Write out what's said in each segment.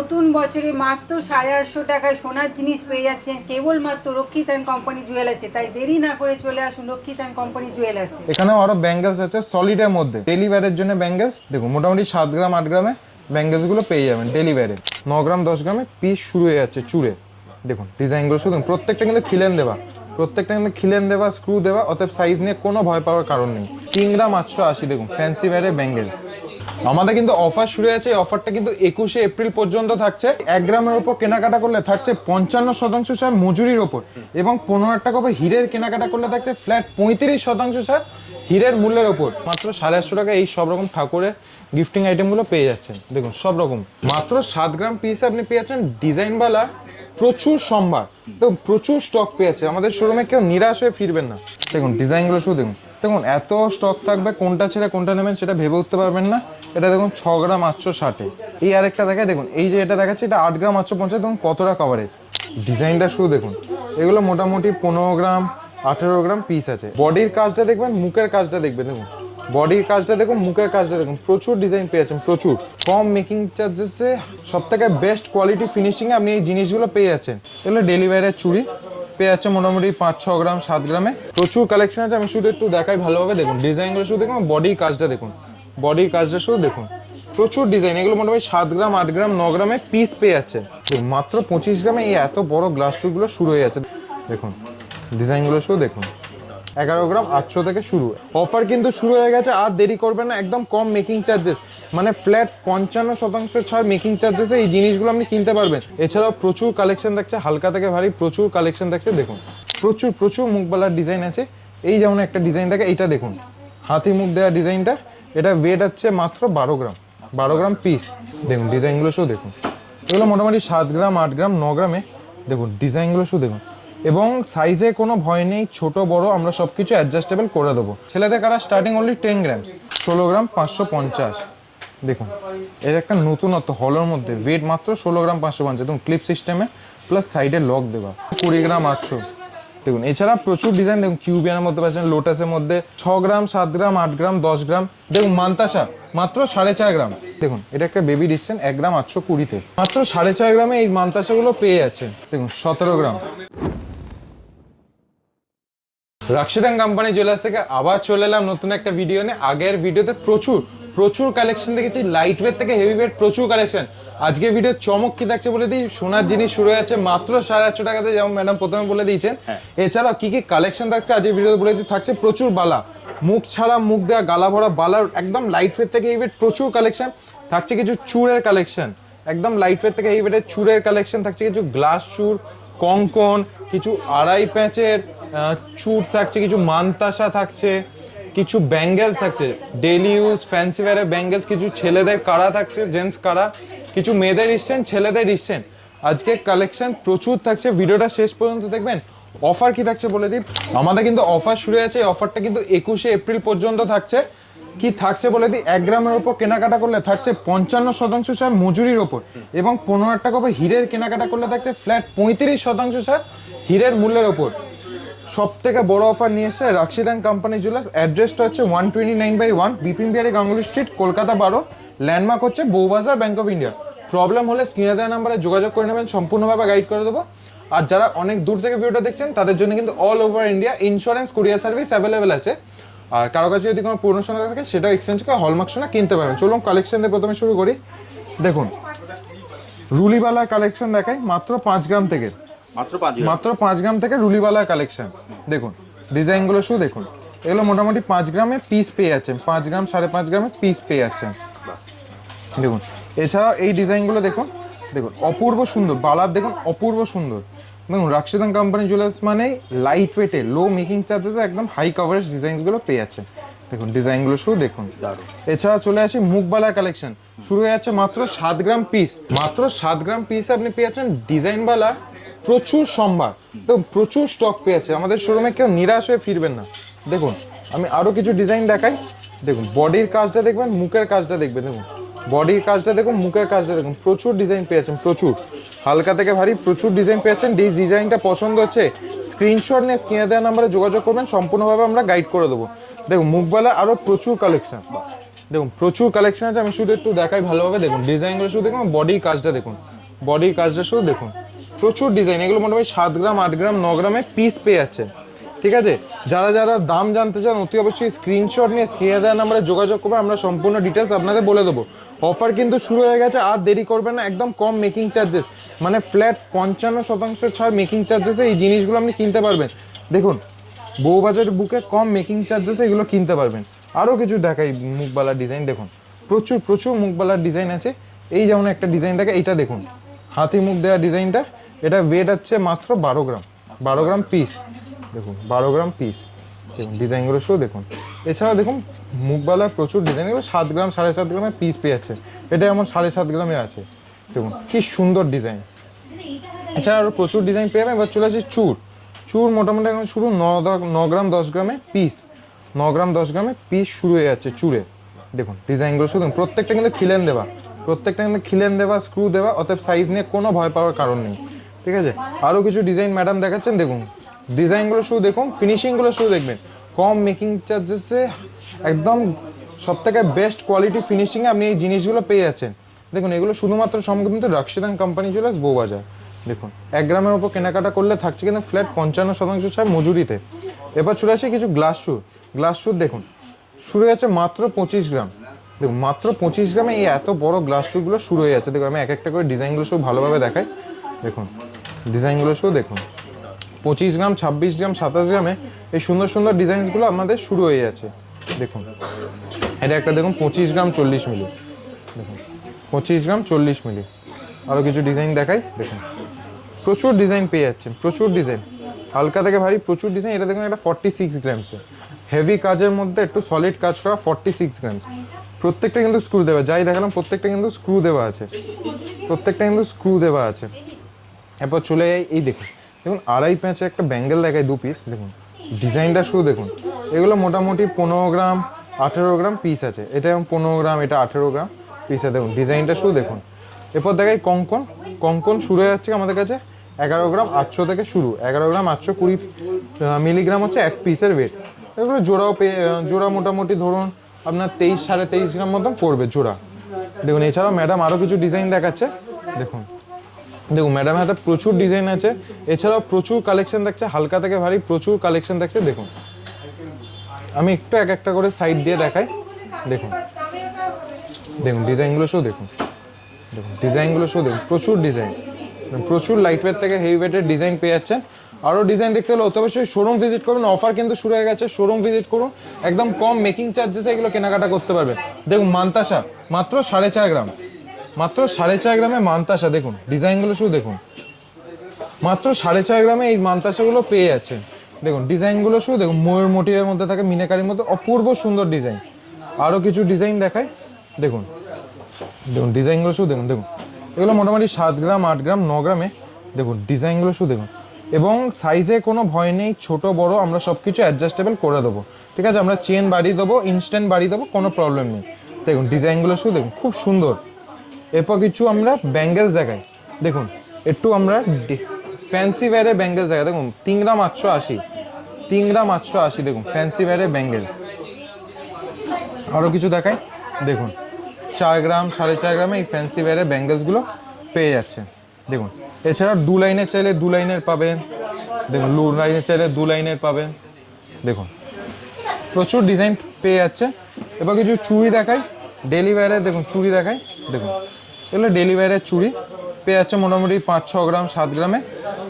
নতুন বছরে মাত্র 850 টাকায় সোনার জিনিস পেয়ে যাচ্ছেন কেবলমাত্র রক্ষিত অ্যান্ড কোম্পানি জুয়েলার্সে। তাই দেরি না করে চলে আসুন রক্ষিত অ্যান্ড কোম্পানি জুয়েলার্সে। এখানে আরো ব্যাঙ্গেলস আছে সলিডের মধ্যে, ডেলি ওয়্যারের জন্য ব্যাঙ্গেলস দেখুন মোটামুটি 7 গ্রাম 8 গ্রামে ব্যাঙ্গেলস গুলো পেয়ে যাবেন ডেলি ওয়্যারে। 9 গ্রাম 10 গ্রামে পিস শুরু হয়ে যাচ্ছে চুড়ে। দেখুন ডিজাইনগুলো শুধু প্রত্যেকটা কিন্তু খিলেন দেওয়া স্ক্রু দেওয়া, অতএব সাইজ নিয়ে কোনো ভয় পাওয়ার কারণ নেই। 3 গ্রাম 880 দেখুন ফ্যান্সি ওয়্যারে ব্যাঙ্গেলস। আমাদের কিন্তু অফার শুরু হয়েছে, এই অফারটা কিন্তু 21শে এপ্রিল পর্যন্ত থাকছে। 1 গ্রামের উপর কেনাকাটা করলে থাকছে 55% ছাড় মজুরির ওপর, এবং 15,000 টাকা উপর হীরের কেনাকাটা করলে থাকছে ফ্ল্যাট 35% ছাড় হীরের মূল্যের ওপর। মাত্র 850 টাকা এই সব রকম ঠাকুরের গিফটিং আইটেমগুলো পেয়ে যাচ্ছেন। দেখুন সব রকম মাত্র 7 গ্রাম পিসে আপনি পেয়ে যাচ্ছেন ডিজাইনওয়ালা প্রচুর সম্ভার, তো প্রচুর স্টক পেয়ে যাচ্ছে আমাদের শোরুমে, কেউ নিরাশ হয়ে ফিরবেন না। দেখুন ডিজাইনগুলো শুধু দেখুন এত স্টক থাকবে, কোনটা ছেড়ে কোনটা নেবেন সেটা ভেবে উঠতে পারবেন না। এটা দেখুন 6 গ্রাম 860। এই আরেকটা দেখায়, দেখুন এই যে এটা দেখাচ্ছে এটা 8 গ্রাম 850। দেখুন কতটা কভারেজ, ডিজাইনটা শুধু দেখুন। এগুলো মোটামুটি 15 গ্রাম 18 গ্রাম পিস আছে। বডির কাজটা দেখবেন, মুখের কাজটা দেখবেন, দেখুন বডির কাজটা দেখুন, মুখের কাজটা দেখুন, প্রচুর ডিজাইন পেয়ে যাচ্ছেন, প্রচুর কম মেকিং চার্জেসে সব থেকে বেস্ট কোয়ালিটি ফিনিশিংয়ে আপনি এই জিনিসগুলো পেয়ে যাচ্ছেন। এগুলো ডেলি ওয়্যারের চুড়ি পেয়ে যাচ্ছে মোটামুটি 5-6 গ্রাম 7 গ্রামে। প্রচুর কালেকশন আছে, আমি শুধু একটু দেখাই ভালোভাবে। দেখুন ডিজাইনগুলো শুধু দেখুন, বডির কাজটা দেখুন, বডির কাজটা শুধু দেখুন, প্রচুর ডিজাইন। এগুলো মোটামুটি 7 গ্রাম 8 গ্রাম 9 গ্রামে পিস পেয়ে যাচ্ছে। মাত্র 25 গ্রামে এই এত বড় গ্লাস শুগুলো শুরু হয়ে যাচ্ছে। দেখুন ডিজাইনগুলো শুধু দেখুন, 11 গ্রাম 800 থেকে শুরু। অফার কিন্তু শুরু হয়ে গেছে, আর দেরি করবেন না। একদম কম মেকিং চার্জেস, মানে ফ্ল্যাট 55% ছাড় মেকিং চার্জেসে এই জিনিসগুলো আপনি কিনতে পারবেন। এছাড়াও প্রচুর কালেকশন থাকছে, হালকা থেকে ভারী প্রচুর কালেকশন থাকছে। দেখুন প্রচুর মুখবালার ডিজাইন আছে। এই যেমন একটা ডিজাইন থাকে, এইটা দেখুন হাতি মুখ দেওয়া ডিজাইনটা, এটা ওয়েট হচ্ছে মাত্র 12 গ্রাম পিস। দেখুন ডিজাইনগুলো শুধু দেখুন, এগুলো মোটামুটি 7 গ্রাম 8 গ্রাম 9 গ্রামে। দেখুন ডিজাইনগুলো শুধু দেখুন, এবং সাইজে কোনো ভয় নেই, ছোট বড় আমরা সব কিছু অ্যাডজাস্টেবল করে দেবো। ছেলেদের কারা স্টার্টিং অনলি 10 গ্রাম 16 গ্রাম 550। দেখুন এর একটা নতুনত্ব, হলের মধ্যে ওয়েট মাত্র 16 গ্রাম 550। দেখুন ক্লিপ সিস্টেমে প্লাস সাইডে লক দেওয়া, 20 গ্রাম 800। দেখুন এছাড়া প্রচুর ডিজাইন দেখুন, কিউবিয়ানের মধ্যে পাচ্ছেন, লোটাসের মধ্যে 6 গ্রাম 7 গ্রাম 8 গ্রাম 10 গ্রাম। দেখুন মান্তাসা মাত্র 4.5 গ্রাম। দেখুন এটা একটা বেবি ডিসেন 1 গ্রাম 820-তে মাত্র 4.5 গ্রামে এই মান্তাসাগুলো পেয়ে যাচ্ছেন। দেখুন 17 গ্রাম। রাক্ষিতান কোম্পানি জুয়েলার্স থেকে আবার চলে এলাম নতুন একটা ভিডিও নিয়ে। আগের ভিডিওতে প্রচুর কালেকশন দেখেছি, লাইট ওয়েট থেকে হেভি ওয়েট প্রচুর কালেকশন। আজকে ভিডিও চমক কি থাকছে বলে দিই, সোনার জিনিস শুরু হয়েছে মাত্র 850 টাকাতে, যেমন ম্যাডাম প্রথমে বলে দিয়েছেন। এছাড়াও কি কালেকশন থাকছে আজকের ভিডিওতে বলে দিই, থাকছে প্রচুর বালা, মুখ ছাড়া মুখ দেওয়া গালা ভরা বালার একদম লাইট ওয়েট থেকে হেভি ওয়েট প্রচুর কালেকশন থাকছে। কিছু চূড়ের কালেকশন, একদম লাইট ওয়েট থেকে হেভি ওয়েটের চূড়ের কালেকশন থাকছে। কিছু গ্লাস চূড়, কঙ্কন, কিছু আড়াই প্যাঁচের চূড় থাকছে, কিছু মান্তাসা থাকছে, কিছু ব্যাঙ্গেলস থাকছে ডেলি ইউজ ফ্যান্সি ওয়্যারের ব্যাঙ্গেলস, কিছু ছেলেদের কাড়া থাকছে, জেন্টস কাড়া, কিছু মেয়েদের ইসছেন, ছেলেদের ইসছেন। আজকে কালেকশন প্রচুর থাকছে, ভিডিওটা শেষ পর্যন্ত দেখবেন। অফার কি থাকছে বলে দিই, আমাদের কিন্তু অফার শুরু হয়েছে, এই অফারটা কিন্তু 21শে এপ্রিল পর্যন্ত থাকছে। কি থাকছে বলে দিই, 1 গ্রামের ওপর কেনাকাটা করলে থাকছে 55% ছাড় মজুরির ওপর, এবং 15,000 টাকা উপর হীরের কেনাকাটা করলে থাকছে ফ্ল্যাট 35% ছাড় হীরের মূল্যের ওপর। সব থেকে বড় অফার নিয়ে এসে রাক্ষিতান কোম্পানি জুয়েলার্স। অ্যাড্রেসটা হচ্ছে 129/1 বিপিন বিহারি গাঙ্গুলি স্ট্রিট, কলকাতা 12। ল্যান্ডমার্ক হচ্ছে Bowbazar, bank of India. Problem হলে স্ক্রিনে দেওয়া নাম্বারে যোগাযোগ করে নেবেন, সম্পূর্ণভাবে গাইড করে দেবো। আর যারা অনেক দূর থেকে ভিডিওটা দেখছেন তাদের জন্য কিন্তু all over India insurance courier service available আছে। আর কারো কাছে যদি কোনো পুরনো সোনা থাকে সেটা এক্সচেঞ্জ করে হলমার্ক সোনা কিনতে পারবেন। চলুন কালেকশন দিয়ে প্রথমে শুরু করি। দেখুন রুলিবালা কালেকশন দেখাই মাত্র 5 গ্রাম থেকে, মাত্র 5 গ্রাম থেকে রুলিবালা কালেকশন। দেখুন ডিজাইনগুলো শুধু দেখুন, এগুলো মোটামুটি 5 গ্রামে পিস পেয়ে যাচ্ছেন, 5 গ্রাম 5.5 গ্রামে পিস পেয়ে যাচ্ছেন। দেখুন এছাড়াও এই ডিজাইনগুলো দেখুন, দেখুন অপূর্ব সুন্দর বালার, দেখুন অপূর্ব সুন্দর। দেখুন রাক্ষিতান কোম্পানি জুয়েলার্স মানে লাইট ওয়েটে লো মেকিং চার্জেসে একদম হাই কভারেজ ডিজাইনগুলো পেয়ে যাচ্ছেন। দেখুন ডিজাইনগুলো শুধু দেখুন। এছাড়া চলে আসি মুখবালা কালেকশন, শুরু হয়ে যাচ্ছে মাত্র 7 গ্রাম পিস। মাত্র 7 গ্রাম পিসে আপনি পেয়ে যাচ্ছেন ডিজাইনবালা প্রচুর সম্ভার, তো প্রচুর স্টক পেয়ে যাচ্ছে আমাদের শোরুমে, কেউ নিরাশ হয়ে ফিরবেন না। দেখুন আমি আরও কিছু ডিজাইন দেখাই। দেখুন বডির কাজটা দেখবেন, মুখের কাজটা দেখবেন। দেখুন বডির কাজটা দেখুন, মুখের কাজটা দেখুন, প্রচুর ডিজাইন পেয়েছেন, প্রচুর হালকা থেকে ভারী প্রচুর ডিজাইন পেয়েছেন। যে ডিজাইনটা পছন্দ হচ্ছে স্ক্রিনশট নিয়ে স্ক্রিনে দেওয়া নাম্বারে যোগাযোগ করবেন, সম্পূর্ণভাবে আমরা গাইড করে দেবো। দেখুন মুখবালা আরও প্রচুর কালেকশন। দেখুন প্রচুর কালেকশন আছে, আমি শুধু একটু দেখাই ভালোভাবে। দেখুন ডিজাইনগুলো শুধু দেখুন, বডির কাজটা দেখুন, বডির কাজটা শুধু দেখুন, প্রচুর ডিজাইন। এগুলো মোটামুটি 7 গ্রাম 8 গ্রাম 9 গ্রামে পিস পেয়ে যাচ্ছে, ঠিক আছে। যারা যারা দাম জানতে চান অতি অবশ্যই স্ক্রিনশট নিয়ে স্ক্রিনে দেওয়া নাম্বারে যোগাযোগ করবে, আমরা সম্পূর্ণ ডিটেলস আপনাদের বলে দেবো। অফার কিন্তু শুরু হয়ে গেছে, আর দেরি করবেন না, একদম কম মেকিং চার্জেস, মানে ফ্ল্যাট 55% ছাড় মেকিং চার্জেসে এই জিনিসগুলো আপনি কিনতে পারবেন। দেখুন বউবাজারের বুকে কম মেকিং চার্জেসে এগুলো কিনতে পারবেন। আরও কিছু দেখাই মুখবালার ডিজাইন, দেখুন প্রচুর প্রচুর মুখবালার ডিজাইন আছে। এই যেমন একটা ডিজাইন দেখে, এইটা দেখুন হাতি মুখ দেওয়া ডিজাইনটা, এটা ওয়েট হচ্ছে মাত্র 12 গ্রাম, 12 গ্রাম পিস, দেখুন 12 গ্রাম পিস। দেখুন ডিজাইনগুলো শুধু দেখুন। এছাড়াও দেখুন মুখবালার প্রচুর ডিজাইন, এগুলো 7 গ্রাম 7.5 গ্রামের পিস পেয়ে যাচ্ছে, এটা এমন 7.5 গ্রামে আছে। দেখুন কি সুন্দর ডিজাইন। এছাড়া আরও প্রচুর ডিজাইন পেয়ে যাবেন। এবার চলে আসছে চুর। চুর মোটামুটি এখন শুরু 9 গ্রাম 10 গ্রামে পিস, 9 গ্রাম 10 গ্রামে পিস শুরু হয়ে যাচ্ছে চুরে। দেখুন ডিজাইনগুলো শুধু প্রত্যেকটা কিন্তু খিলেন দেওয়া, প্রত্যেকটা কিন্তু খিলেন দেওয়া, স্ক্রু দেওয়া, অতএব সাইজ নিয়ে কোনো ভয় পাওয়ার কারণ নেই, ঠিক আছে। আরও কিছু ডিজাইন ম্যাডাম দেখাচ্ছেন, দেখুন ডিজাইনগুলো শুধু দেখুন, ফিনিশিংগুলো শুধু দেখবেন, কম মেকিং চার্জেসে একদম সবথেকে বেস্ট কোয়ালিটি ফিনিশিংয়ে আপনি এই জিনিসগুলো পেয়ে যাচ্ছেন। দেখুন এগুলো শুধুমাত্র সম্পূর্ণ কিন্তু রাশিদান কোম্পানি জুয়েলার্স বউবাজার। দেখুন 1 গ্রামের উপর কেনাকাটা করলে থাকছে কিন্তু ফ্ল্যাট 55% ছাড় মজুরিতে। এবার চলে আসে কিছু গ্লাস শু। গ্লাস শু দেখুন শুরু হয়ে যাচ্ছে মাত্র 25 গ্রাম। দেখুন মাত্র 25 গ্রামে এই এত বড় গ্লাস শুগুলো শুরু হয়ে যাচ্ছে। দেখুন আমি এক একটা করে ডিজাইনগুলো সব ভালোভাবে দেখাই। দেখুন ডিজাইনগুলো শুধু দেখুন, 25 গ্রাম 26 গ্রাম 27 গ্রামে এই সুন্দর সুন্দর ডিজাইনসগুলো আমাদের শুরু হয়ে যাচ্ছে। দেখুন এটা একটা দেখুন 25 গ্রাম 40 মিলি, দেখুন 25 গ্রাম 40 মিলি। আরও কিছু ডিজাইন দেখাই, দেখুন প্রচুর ডিজাইন পেয়ে যাচ্ছেন, প্রচুর ডিজাইন, হালকা থেকে ভারী প্রচুর ডিজাইন। এটা দেখুন একটা 46 গ্রামসে হেভি কাজের মধ্যে একটু সলিড কাজ করা 46 গ্রামস। প্রত্যেকটা কিন্তু স্ক্রু দেওয়া, যাই দেখালাম প্রত্যেকটা কিন্তু স্ক্রু দেওয়া আছে, প্রত্যেকটা কিন্তু স্ক্রু দেওয়া আছে। এরপর চলে যাই, এই দেখুন দেখুন 2.5 প্যাঁচের একটা ব্যাঙ্গেল দেখায় 2 পিস। দেখুন ডিজাইনটা শুধু দেখুন, এগুলো মোটামুটি 15 গ্রাম 18 গ্রাম পিস আছে, এটা 15 গ্রাম, এটা 18 গ্রাম পিস আছে। দেখুন ডিজাইনটা শুধু দেখুন। এরপর দেখাই কঙ্কন। কঙ্কন শুরু হয়ে যাচ্ছে আমাদের কাছে 11 গ্রাম 800 থেকে শুরু, 11 গ্রাম 820 মিলিগ্রাম হচ্ছে এক পিসের ওয়েট। এগুলো জোড়াও জোড়া মোটামুটি ধরুন আপনার 23 23.5 গ্রাম মতন পড়বে জোড়া। দেখুন এছাড়াও ম্যাডাম আরও কিছু ডিজাইন দেখাচ্ছে, দেখুন দেখুন ম্যাডামের হাতে প্রচুর ডিজাইন আছে। এছাড়াও প্রচুর কালেকশন থাকছে, হালকা থেকে ভারী প্রচুর কালেকশন থাকছে। দেখুন আমি একটু এক একটা করে সাইড দিয়ে দেখাই। দেখুন দেখুন ডিজাইনগুলো শুধু দেখুন, দেখুন ডিজাইনগুলো শুধু দেখুন, প্রচুর ডিজাইন, প্রচুর লাইট ওয়েট থেকে হেভি ওয়েটের ডিজাইন পেয়ে যাচ্ছেন। আরও ডিজাইন দেখতে হলে অত অবশ্যই শোরুম ভিজিট করবেন, অফার কিন্তু শুরু হয়ে গেছে, শোরুম ভিজিট করুন, একদম কম মেকিং চার্জেসে এগুলো কেনাকাটা করতে পারবেন। দেখুন মান্তাসা মাত্র 4.5 গ্রাম, মাত্র 4.5 গ্রামে মান্তাসা। দেখুন ডিজাইনগুলো শুধু দেখুন, মাত্র 4.5 গ্রামে এই মান্তাসাগুলো পেয়ে যাচ্ছেন। দেখুন ডিজাইনগুলো শুধু দেখুন, ময়ূর মোটিভের মধ্যে থাকে, মিনাকারির মধ্যে অপূর্ব সুন্দর ডিজাইন। আরও কিছু ডিজাইন দেখায়, দেখুন দেখুন ডিজাইনগুলো শুধু দেখুন। দেখুন এগুলো মোটামুটি 7 গ্রাম 8 গ্রাম 9 গ্রামে। দেখুন ডিজাইনগুলো শুধু দেখুন, এবং সাইজে কোনো ভয় নেই, ছোট বড় আমরা সব কিছু অ্যাডজাস্টেবল করে দেবো, ঠিক আছে। আমরা চেন বাড়িয়ে দেবো, ইনস্ট্যান্ট বাড়িয়ে দেবো, কোনো প্রবলেম নেই। দেখুন ডিজাইনগুলো শুধু দেখুন, খুব সুন্দর। এরপর কিছু আমরা ব্যাঙ্গেলস দেখাই, দেখুন একটু আমরা ফ্যান্সি ওয়্যারে ব্যাঙ্গেলস দেখাই। দেখুন 3 গ্রাম 880, 3 গ্রাম 880। দেখুন ফ্যান্সি ওয়্যারে ব্যাঙ্গেলস। আরও কিছু দেখাই, দেখুন 4 গ্রাম 4.5 গ্রামে এই ফ্যান্সি ওয়্যারে ব্যাঙ্গেলসগুলো পেয়ে যাচ্ছে। দেখুন এছাড়া 2 লাইনের চাইলে 2 লাইনের পাবেন, দেখুন 2 লাইনের চাইলে 2 লাইনের পাবেন। দেখুন প্রচুর ডিজাইন পেয়ে যাচ্ছে। এবার কিছু চুড়ি দেখাই, ডেলি ওয়্যারে। দেখুন চুড়ি দেখাই, দেখুন এগুলো ডেলি ওয়্যারের চুড়ি পেয়ে যাচ্ছে মোটামুটি 5-6 গ্রাম 7 গ্রামে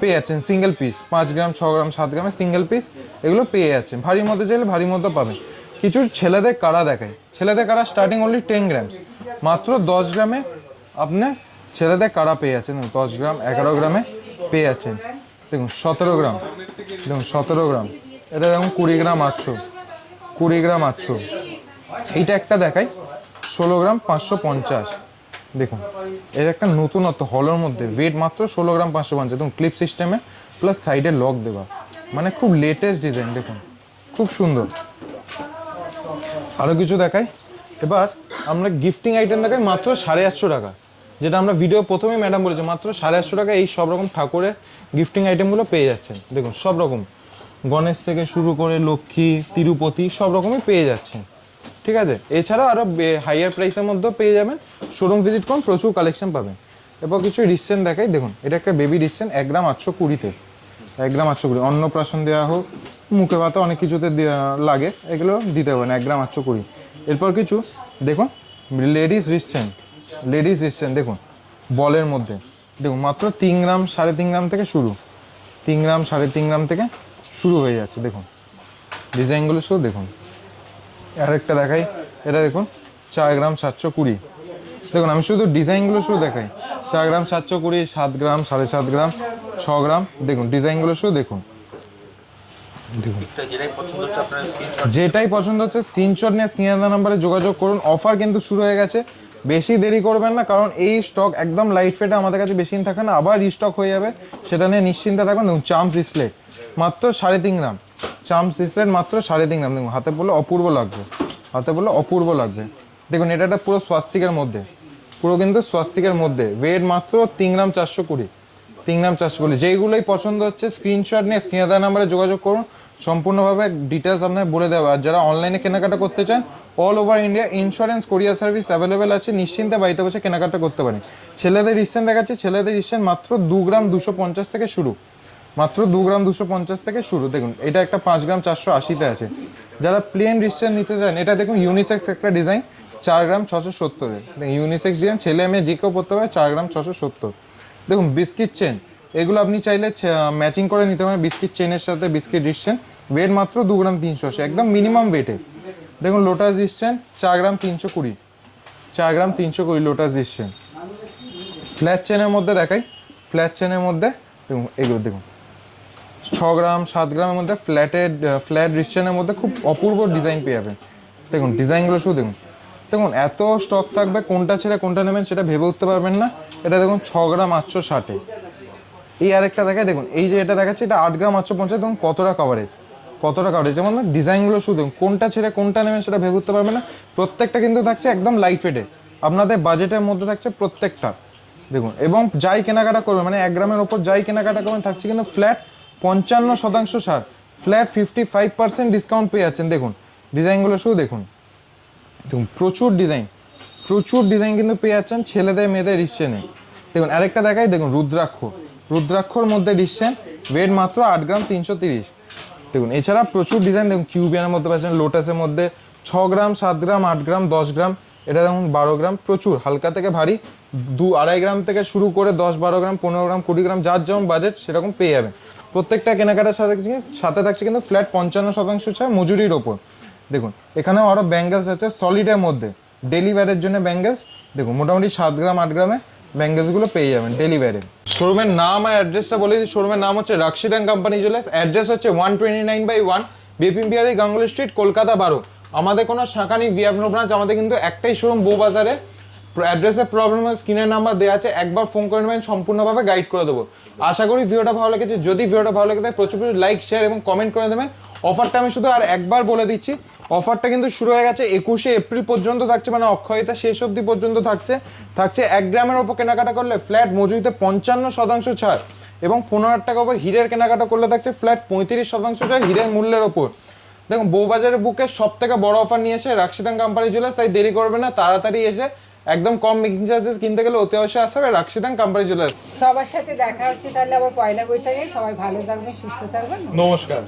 পেয়ে যাচ্ছেন সিঙ্গেল পিস, 5 গ্রাম 6 গ্রাম 7 গ্রামে সিঙ্গেল পিস এগুলো পেয়ে যাচ্ছেন। ভারীর মধ্যে চাইলে ভারীর মধ্যে পাবেন। কিছু ছেলেদের কাড়া দেখায়, ছেলেদের কাড়া স্টার্টিং অনলি 10 গ্রামস, মাত্র 10 গ্রামে আপনার ছেলেদের কাড়া পেয়ে যাচ্ছেন। 10 গ্রাম 11 গ্রামে পেয়ে যাচ্ছেন। দেখুন 17 গ্রাম, দেখুন 17 গ্রাম, এটা দেখুন 20 গ্রাম 800, 20 গ্রাম 800। এইটা একটা দেখাই 16 গ্রাম 550। দেখুন এর একটা নতুনত্ব হলের মধ্যে, ওয়েট মাত্র 16 গ্রাম 550। দেখুন ক্লিপ সিস্টেমে প্লাস সাইডে লক দেওয়া, মানে খুব লেটেস্ট ডিজাইন, দেখুন খুব সুন্দর। আরও কিছু দেখাই। এবার আমরা গিফটিং আইটেম দেখাই মাত্র 850 টাকা, যেটা আমরা ভিডিও প্রথমেই ম্যাডাম বলেছে, মাত্র 850 টাকা এই সব রকম ঠাকুরের গিফটিং আইটেমগুলো পেয়ে যাচ্ছেন। দেখুন সব রকম, গণেশ থেকে শুরু করে লক্ষ্মী, তিরুপতি সব রকমই পেয়ে যাচ্ছেন। ঠিক আছে, এছাড়াও আরও হাইয়ার প্রাইসের মধ্যেও পেয়ে যাবেন। শোরুম ভিজিট করুন, প্রচুর কালেকশন পাবেন। এরপর কিছু রিসেন্ট দেখাই, দেখুন এটা একটা বেবি রিসেন্ট 1 গ্রাম 820-তে, 1 গ্রাম 820, অন্নপ্রাশন দেওয়া হোক, মুখে ভাতে অনেক কিছুতে লাগে, এগুলো দিতে পারেন 1 গ্রাম 820। এরপর কিছু দেখুন লেডিস রিসেন্ট দেখুন বলের মধ্যে, দেখুন মাত্র 3 গ্রাম 3.5 গ্রাম থেকে শুরু, 3 গ্রাম 3.5 গ্রাম থেকে শুরু হয়ে যাচ্ছে। দেখুন ডিজাইনগুলো শুধু দেখুন। আরেকটা দেখাই, এটা দেখুন 4 গ্রাম 720। দেখুন আমি শুধু ডিজাইনগুলো শুধু দেখাই, 4 গ্রাম 720, 7 গ্রাম 7.5 গ্রাম, 6 গ্রাম, দেখুন ডিজাইনগুলো শুধু দেখুন। দেখুন যেটাই পছন্দ হচ্ছে স্ক্রিনশট নিয়ে স্ক্রিনে নাম্বারে যোগাযোগ করুন। অফার কিন্তু শুরু হয়ে গেছে, বেশি দেরি করবেন না, কারণ এই স্টক একদম লাইট ফেটে আমাদের কাছে বেশি দিন থাকে না, আবার রিস্টক হয়ে যাবে, সেটা নিয়ে নিশ্চিন্তে থাকবেন। দেখুন চাম্প রিসলেট মাত্র 3.5 গ্রাম, চাম্প রিসলেট মাত্র 3.5 গ্রাম। দেখুন হাতে পড়লে অপূর্ব লাগবে, হাতে পড়লে অপূর্ব লাগবে। দেখুন এটা একটা পুরো স্বাস্তিকের মধ্যে, পুরো কিন্তু স্বাস্তিকের মধ্যে, ওয়েট মাত্র 3 গ্রাম 420, 3 গ্রাম 420। যেইগুলোই পছন্দ হচ্ছে স্ক্রিনশট নিয়ে স্ক্রিনে দেওয়া নাম্বারে যোগাযোগ করুন, সম্পূর্ণভাবে ডিটেলস আপনাকে বলে দেওয়া। আর যারা অনলাইনে কেনাকাটা করতে চান, অল ওভার ইন্ডিয়া ইন্স্যুরেন্স কোরিয়ার সার্ভিস অ্যাভেলেবেল আছে, নিশ্চিন্তে বাড়িতে বসে কেনাকাটা করতে পারেন। ছেলেদের রিসেন্ট দেখাচ্ছে, ছেলেদের রিসেন্ট মাত্র 2 গ্রাম 250 থেকে শুরু, মাত্র 2 গ্রাম 250 থেকে শুরু। দেখুন এটা একটা 5 গ্রাম 480-তে আছে। যারা প্লেন রিসেন্ট নিতে চান, এটা দেখুন ইউনিসেক্স একটা ডিজাইন, 4 গ্রাম 670-এ, ইউনিসেক্স ডিজাইন, ছেলে মেয়ে যে কেউ পড়তে পারে, 4 গ্রাম 670। দেখুন বিস্কিট চেন, এগুলো আপনি চাইলে ম্যাচিং করে নিতে পারেন বিস্কিট চেনের সাথে, বিস্কিট রিসেন্ট, ওয়েট মাত্র 2 গ্রাম 380, একদম মিনিমাম ওয়েটে। দেখুন লোটাস রিসেন্ট 4 গ্রাম 320, 4 গ্রাম 320 লোটাস রিসেন্ট। ফ্ল্যাট চেনের মধ্যে দেখাই, ফ্ল্যাট চেনের মধ্যে দেখুন এগুলো দেখুন 6 গ্রাম 7 গ্রামের মধ্যে ফ্ল্যাট রিসেন্টের মধ্যে খুব অপূর্ব ডিজাইন পেয়ে যাবেন। দেখুন ডিজাইনগুলো শুধু দেখুন, দেখুন এত স্টক থাকবে, কোনটা ছেড়ে কোনটা নেবেন সেটা ভেবে উঠতে পারবেন না। এটা দেখুন 6 গ্রাম 860-এ। এই আরেকটা দেখায়, দেখুন এই যে এটা দেখাচ্ছে, এটা 8 গ্রাম 850, দেখুন কতটা কভারেজ, কতটা কভারেজ। যেমন ডিজাইনগুলো শুধু দেখুন, কোনটা ছেড়ে কোনটা নেবেন সেটা ভেবে উঠতে পারবেন না। প্রত্যেকটা কিন্তু থাকছে একদম লাইট ওয়েটে, আপনাদের বাজেটের মধ্যে থাকছে প্রত্যেকটা। দেখুন এবং যাই কেনাকাটা করবেন, মানে 1 গ্রামের ওপর যাই কেনাকাটা করবেন, থাকছে কিন্তু ফ্ল্যাট 55% ছাড়, ফ্ল্যাট 55% ডিসকাউন্ট পেয়ে যাচ্ছেন। দেখুন ডিজাইনগুলো শুধু দেখুন, দেখুন প্রচুর ডিজাইন কিন্তু পেয়ে যাচ্ছেন ছেলেদের মেয়েদের রিসেন্টে। দেখুন আরেকটা দেখাই, দেখুন রুদ্রাক্ষর মধ্যে রিসেন্ট, ওয়েট মাত্র 8 গ্রাম 330। দেখুন এছাড়া প্রচুর ডিজাইন, দেখুন কিউবিয়ানের মধ্যে পাচ্ছেন, লোটাসের মধ্যে 6 গ্রাম 7 গ্রাম 8 গ্রাম 10 গ্রাম, এটা দেখুন 12 গ্রাম, প্রচুর হালকা থেকে ভারী 2-2.5 গ্রাম থেকে শুরু করে 10-12 গ্রাম 15 গ্রাম 20 গ্রাম, যার যেমন বাজেট সেরকম পেয়ে যাবেন। প্রত্যেকটা কেনাকাটার সাথে থাকছে কিন্তু ফ্ল্যাট 55% ছাড় মজুরির ওপর। দেখুন এখানেও আরও ব্যাঙ্গেলস আছে সলিডের মধ্যে, ডেলি ওয়্যারের জন্য ব্যাঙ্গেলস। দেখুন মোটামুটি 7 গ্রাম 8 গ্রামে ব্যাঙ্গেলসগুলো পেয়ে যাবেন ডেলি ওয়্যারে। শোরুমের নাম আর অ্যাড্রেসটা বলে দিই, শোরুমের নাম হচ্ছে রাক্ষিদান কোম্পানি জুয়েলার্স, অ্যাড্রেস হচ্ছে 129/1 বিপিন বিহারি গাঙ্গুলি স্ট্রিট, কলকাতা 12। আমাদের কোনো শাখা নেই, ভিআইপি ব্রাঞ্চ, আমাদের কিন্তু একটাই শোরুম বউবাজারে। অ্যাড্রেসের প্রবলেম হয়, স্ক্রিনের নাম্বার দেওয়া আছে, একবার ফোন করে নেবেন, সম্পূর্ণভাবে গাইড করে দেবো। আশা করি ভিডিওটা ভালো লেগেছে, যদি ভিডিওটা ভালো লেগে থাকে প্রচুর লাইক শেয়ার এবং কমেন্ট করে দেবেন। অফারটা আমি শুধু আর একবার বলে দিচ্ছি, অফারটা কিন্তু শুরু হয়ে গেছে 21শে এপ্রিল পর্যন্ত থাকছে, মানে অক্ষয়তা শেষ অবধি পর্যন্ত থাকছে। 1 গ্রামের ওপর কেনাকাটা করলে ফ্ল্যাট মজুরিতে 55% ছাড়, এবং 15,000 টাকা ওপর হীরের কেনাকাটা করলে থাকছে ফ্ল্যাট 35% ছাড় হীরের মূল্যের ওপর। দেখুন বউবাজারের বুকে সব থেকে বড় অফার নিয়ে এসে রাক্ষিদান কোম্পানি জুয়েলার্স, তাই দেরি করবে না, তাড়াতাড়ি এসে একদম কম মেকিং চার্জেস কিনতে গেলে অতি অবশ্যই আসতে হবে রাক্ষিদান কোম্পানি জুয়েলার্স। সবার সাথে দেখা হচ্ছে তাহলে আবার পয়লা বৈশাখে। সবাই ভালো থাকবেন, সুস্থ থাকবেন। নমস্কার।